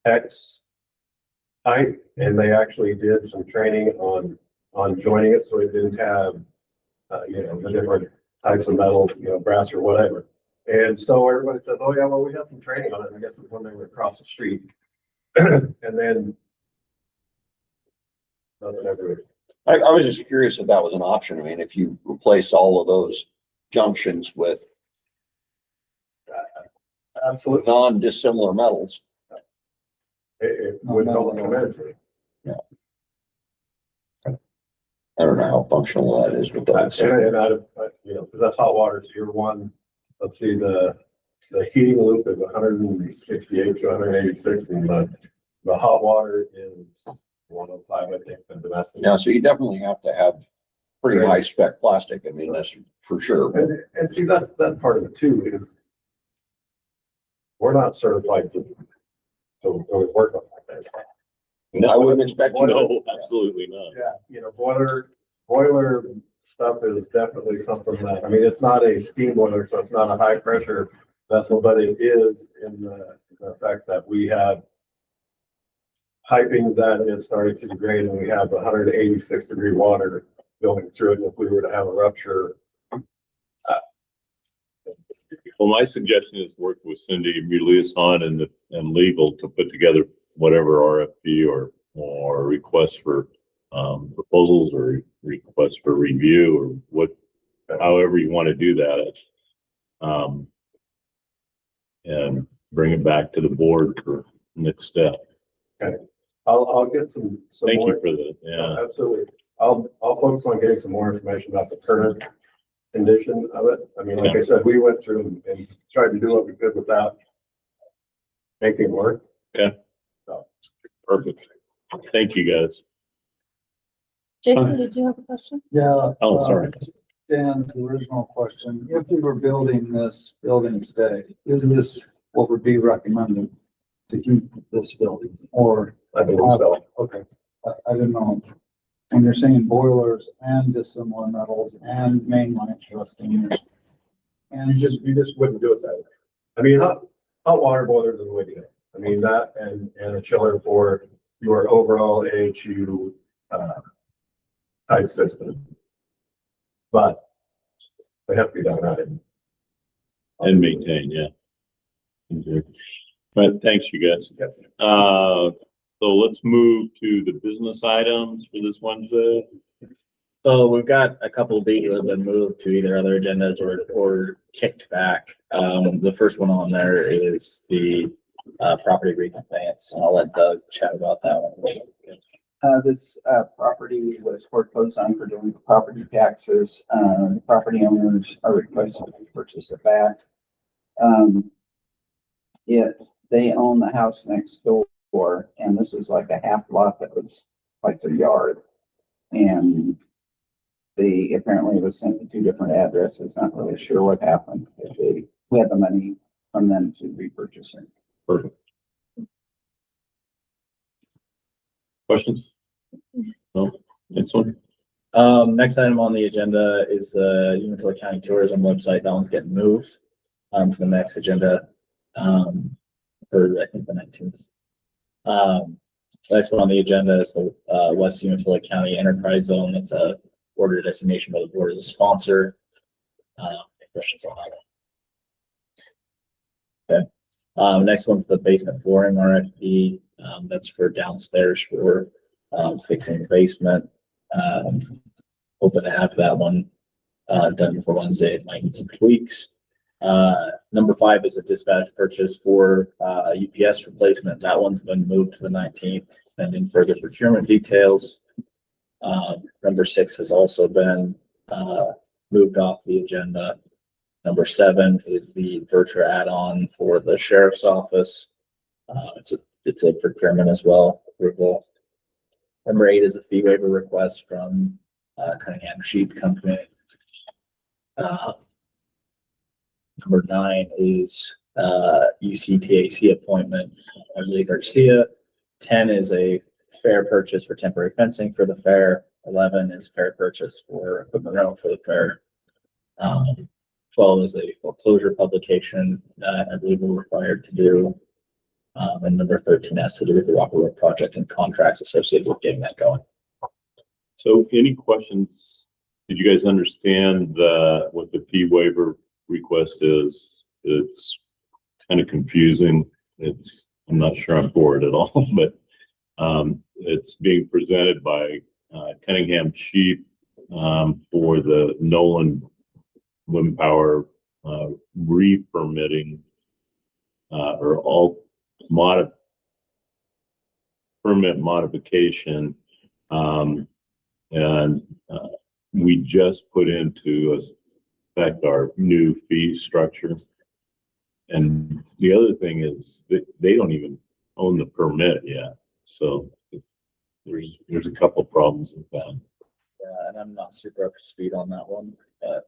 X type, and they actually did some training on joining it, so it didn't have the different types of metal, brass or whatever. And so everybody says, "Oh yeah, well, we have some training on it." And I guess it was when they were across the street. And then nothing ever. I was just curious if that was an option. I mean, if you replace all of those junctions with Absolutely. non-dissimilar metals. It would help tremendously. I don't know how functional that is with those. And because that's hot water, so you're one, let's see, the heating loop is 168 to 186, and the hot water is 105, I think, the domestic. Yeah, so you definitely have to have pretty high spec plastic. I mean, that's for sure. And see, that's part of it too, is we're not certified to really work on that stuff. I wouldn't expect you to. No, absolutely not. Yeah, boiler stuff is definitely something that, I mean, it's not a steam boiler, so it's not a high pressure vessel, but it is in the fact that we have piping that is starting to degrade, and we have 186-degree water going through it. And if we were to have a rupture, Well, my suggestion is work with Cindy, be liaison and legal to put together whatever RFP or request for proposals or request for review or however you want to do that. And bring it back to the board for next step. I'll get some Thank more. you for that. Yeah. Absolutely. I'll focus on getting some more information about the current condition of it. I mean, like I said, we went through and tried to do what we could without making it work. Okay. So. Perfect. Thank you, guys. Jason, did you have a question? Yeah. Oh, sorry. Dan, the original question, if we were building this building today, is this what would be recommended to keep this building or? I believe so. Okay, I didn't know. And you're saying boilers and dissimilar metals and mainline trusting. And you just wouldn't do it that way. I mean, hot water boilers are the way to go. I mean, that and a chiller for your overall AHU type system. But they have to be done right. And maintain, yeah. But thanks, you guys. Yes. So let's move to the business items for this Wednesday. So we've got a couple of these that have been moved to either other agendas or kicked back. The first one on there is the property reconveyance. I'll let Doug chat about that one. This property was foreclosed on for doing property taxes. The property owners are requesting to purchase it back. They own the house next door, and this is like a half lot that was like their yard. And they apparently was sent to two different addresses. Not really sure what happened. We had the money from them to repurchase it. Perfect. Questions? No, next one. Next item on the agenda is the Umatilla County Tourism website. That one's getting moved for the next agenda for I think the 19th. Next one on the agenda is the West Umatilla County Enterprise Zone. It's a order designation by the board as a sponsor. Any questions on that? Okay. Next one's the basement flooring RFP. That's for downstairs for fixing the basement. Hoping to have that one done before Wednesday. It might need some tweaks. Number 5 is a dispatch purchase for UPS replacement. That one's been moved to the 19th, pending further procurement details. Number 6 has also been moved off the agenda. Number 7 is the Vertra add-on for the sheriff's office. It's a procurement as well. Approval. Number 8 is a fee waiver request from Cunningham Sheep Company. Number 9 is UCTAC appointment, Leslie Garcia. 10 is a fair purchase for temporary fencing for the fair. 11 is fair purchase for equipment rental for the fair. 12 is a foreclosure publication, I believe we're required to do. And number 13 has to do with the Walker Road project and contracts associated with getting that going. So any questions? Did you guys understand what the fee waiver request is? It's kind of confusing. I'm not sure I'm for it at all, but it's being presented by Cunningham Sheep for the Nolan Wind Power re-permitting or all permit modification. And we just put into effect our new fee structure. And the other thing is that they don't even own the permit yet. So there's a couple problems with that. Yeah, and I'm not super up to speed on that one, but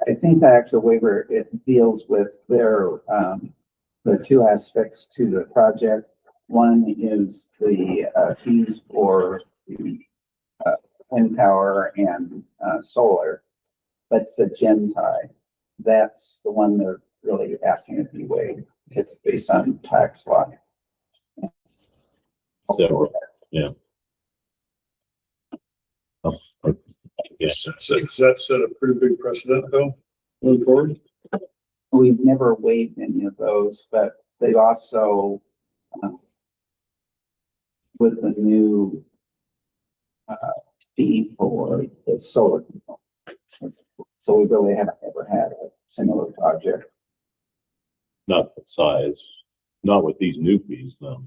I think the actual waiver, it deals with the two aspects to the project. One is the fees for the wind power and solar, but it's a gen tie. That's the one they're really asking it to be waived. It's based on tax law. So, yeah. Oh, yes. Does that set a pretty big precedent though, moving forward? We've never waived any of those, but they also, with the new fee for the solar component. So we really haven't ever had a similar project. Not that size, not with these new fees, though.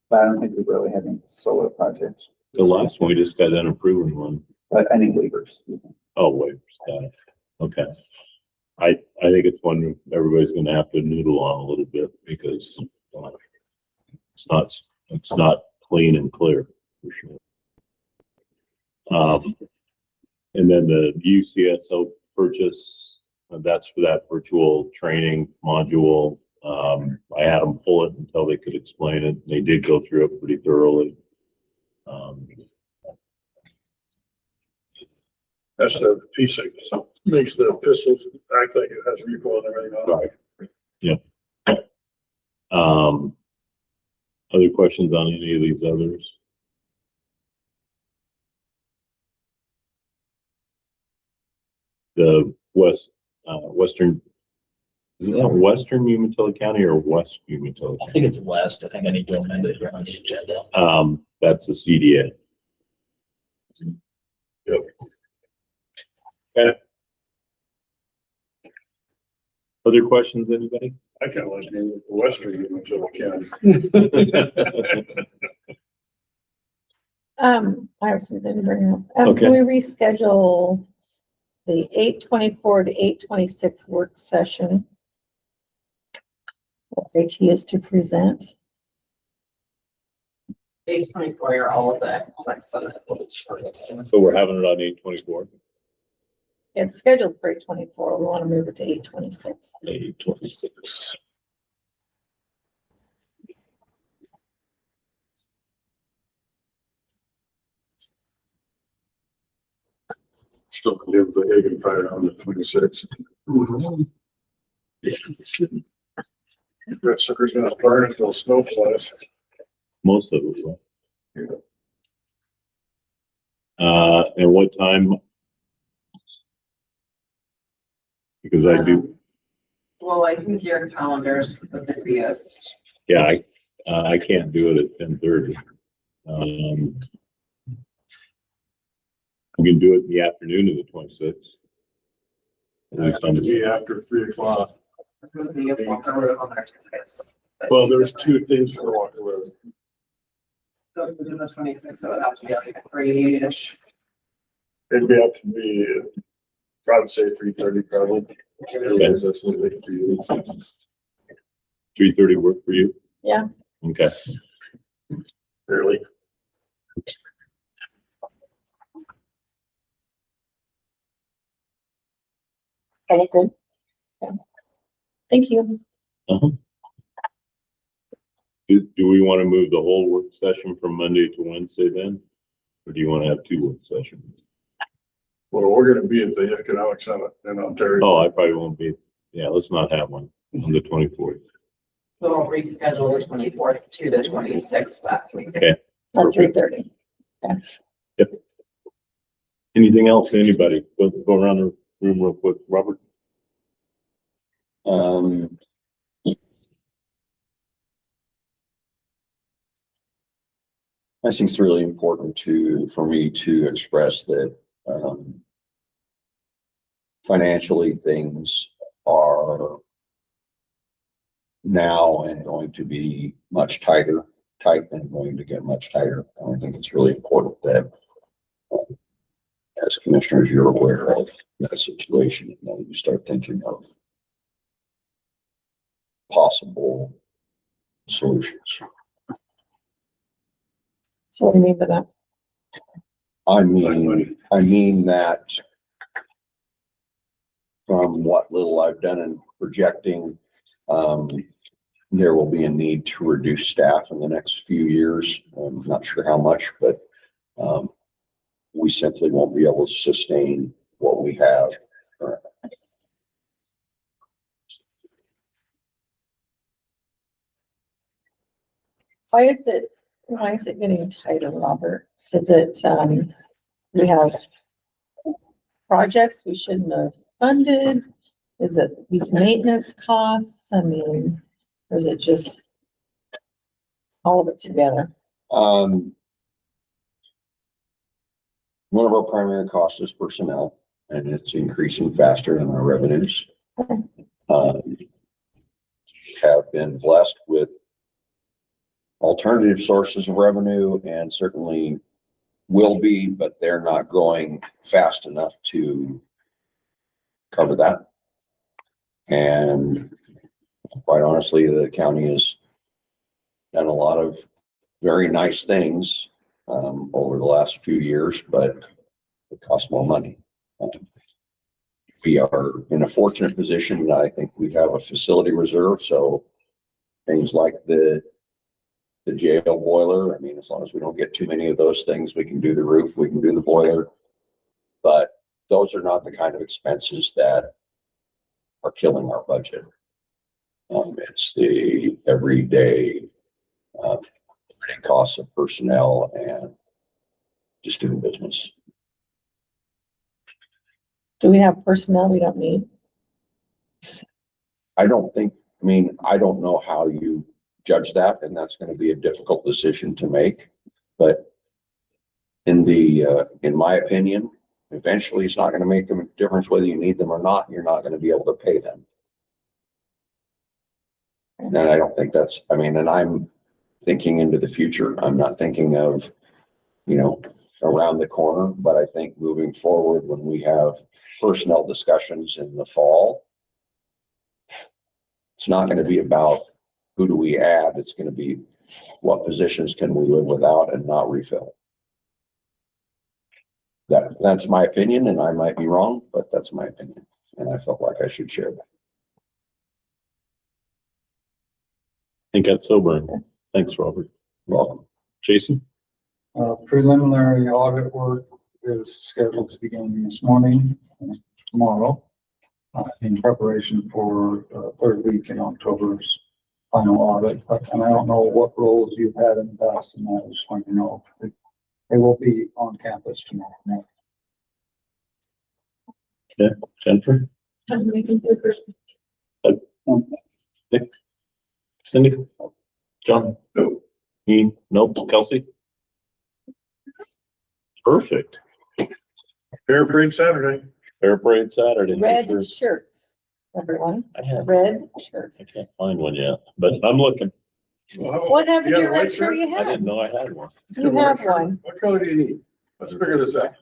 But I don't think we really have any solar projects. The last one, we just got done approving one. But any waivers. Oh, wait, got it. Okay. I think it's one everybody's gonna have to noodle on a little bit because it's not clean and clear for sure. And then the UCSO purchase, that's for that virtual training module. I had them pull it until they could explain it. They did go through it pretty thoroughly. That's the piece that makes the pistols act like it has recoil and everything on it. Right. Yeah. Other questions on any of these others? The western, is it western Umatilla County or west Umatilla? I think it's west. I think I need to amend it here on the agenda. That's the CDA. Yep. Okay. Other questions, anybody? I kind of like the western Umatilla County. I have something to bring up. Okay. Can we reschedule the 8/24 to 8/26 work session? AT is to present. 8/24 are all of the Alexa. So we're having it on 8/24. It's scheduled for 8/24. We want to move it to 8/26. 8/26. Still can live the Hagen fire on the 26th. That sucker's gonna burn until snow flies. Most of it will. And what time? Because I do, Well, I think your calendar's the busiest. yeah, I can't do it at 10:30. We can do it in the afternoon of the 26th. At least on the, Be after 3 o'clock. I was gonna say you have Walker Road on there. Well, there's two things for Walker Road. So if we do the 26th, it would have to be like 3-ish. It'd be up to me, probably say 3:30 probably. Otherwise, that's what they do. 3:30 work for you? Yeah. Okay. Early. Okay, good. Okay. Thank you. Uh-huh. Do we want to move the whole work session from Monday to Wednesday then? Or do you want to have 2 work sessions? Well, we're gonna be at the Economic Summit in Ontario. Oh, I probably won't be. Yeah, let's not have one on the 24th. So we'll reschedule the 24th to the 26th that week. Okay. At 3:30. Yep. Anything else, anybody? Go around the room real quick. Robert? I think it's really important for me to express that, financially things are now and going to be much tight and going to get much tighter. And I think it's really important that, as commissioners, you're aware of that situation and then you start thinking of possible solutions. So what do you mean by that? I mean that from what little I've done in projecting, there will be a need to reduce staff in the next few years. I'm not sure how much, but we simply won't be able to sustain what we have currently. Why is it getting tighter, Robert? Is it, we have projects we shouldn't have funded? Is it these maintenance costs? I mean, or is it just all of it together? One of our primary costs is personnel, and it's increasing faster than our revenues. Have been blessed with alternative sources of revenue and certainly will be, but they're not growing fast enough to cover that. And quite honestly, the county has done a lot of very nice things over the last few years, but it costs more money. We are in a fortunate position. I think we have a facility reserve, so things like the jail boiler, I mean, as long as we don't get too many of those things, we can do the roof, we can do the boiler. But those are not the kind of expenses that are killing our budget. It's the everyday costs of personnel and just doing business. Do we have personnel we don't need? I don't know how you judge that, and that's going to be a difficult decision to make. But in my opinion, eventually it's not going to make a difference whether you need them or not. You're not going to be able to pay them. And I don't think and I'm thinking into the future. I'm not thinking of, around the corner, but I think moving forward, when we have personnel discussions in the fall, it's not going to be about who do we add. It's going to be what positions can we live without and not refill. That's my opinion, and I might be wrong, but that's my opinion. And I felt like I should share that. I think that's sobering. Thanks, Robert. Welcome. Jason? Preliminary audit work is scheduled to begin this morning, tomorrow, in preparation for third week in October's final audit. And I don't know what roles you've had in the past, and I just want to know. They will be on campus tomorrow. Okay, Jennifer? Nick? Cindy? John? No. Ian? Nope. Kelsey? Perfect. Fair Parade Saturday. Fair Parade Saturday. Red shirts, everyone, I have, red shirts. I can't find one yet, but I'm looking. What happened to You got a your white red shirt you I had? didn't know I had one. You have one. What color do you need? Let's figure this out.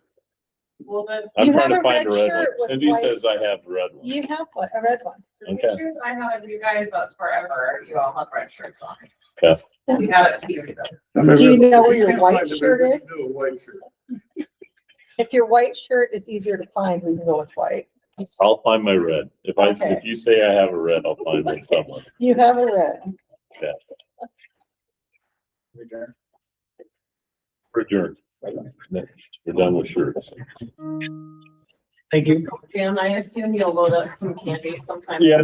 Well, then, I'm You trying have to a find a red red shirt one. with Cindy white- says I have the red one. You have one, a red one. the Okay. pictures I had of you guys up forever, you all have red shirts on. Okay. We had it 2 years ago. Do you know where your Can't white find a shirt business is? to do a white shirt. If your white shirt is easier to find, we can go with white. I'll find my red. Okay. If you say I have a red, I'll find one somewhere. You have a red. We're adjourned. We're done with shirts. Dan, I assume you'll load up some candy sometime. Yeah,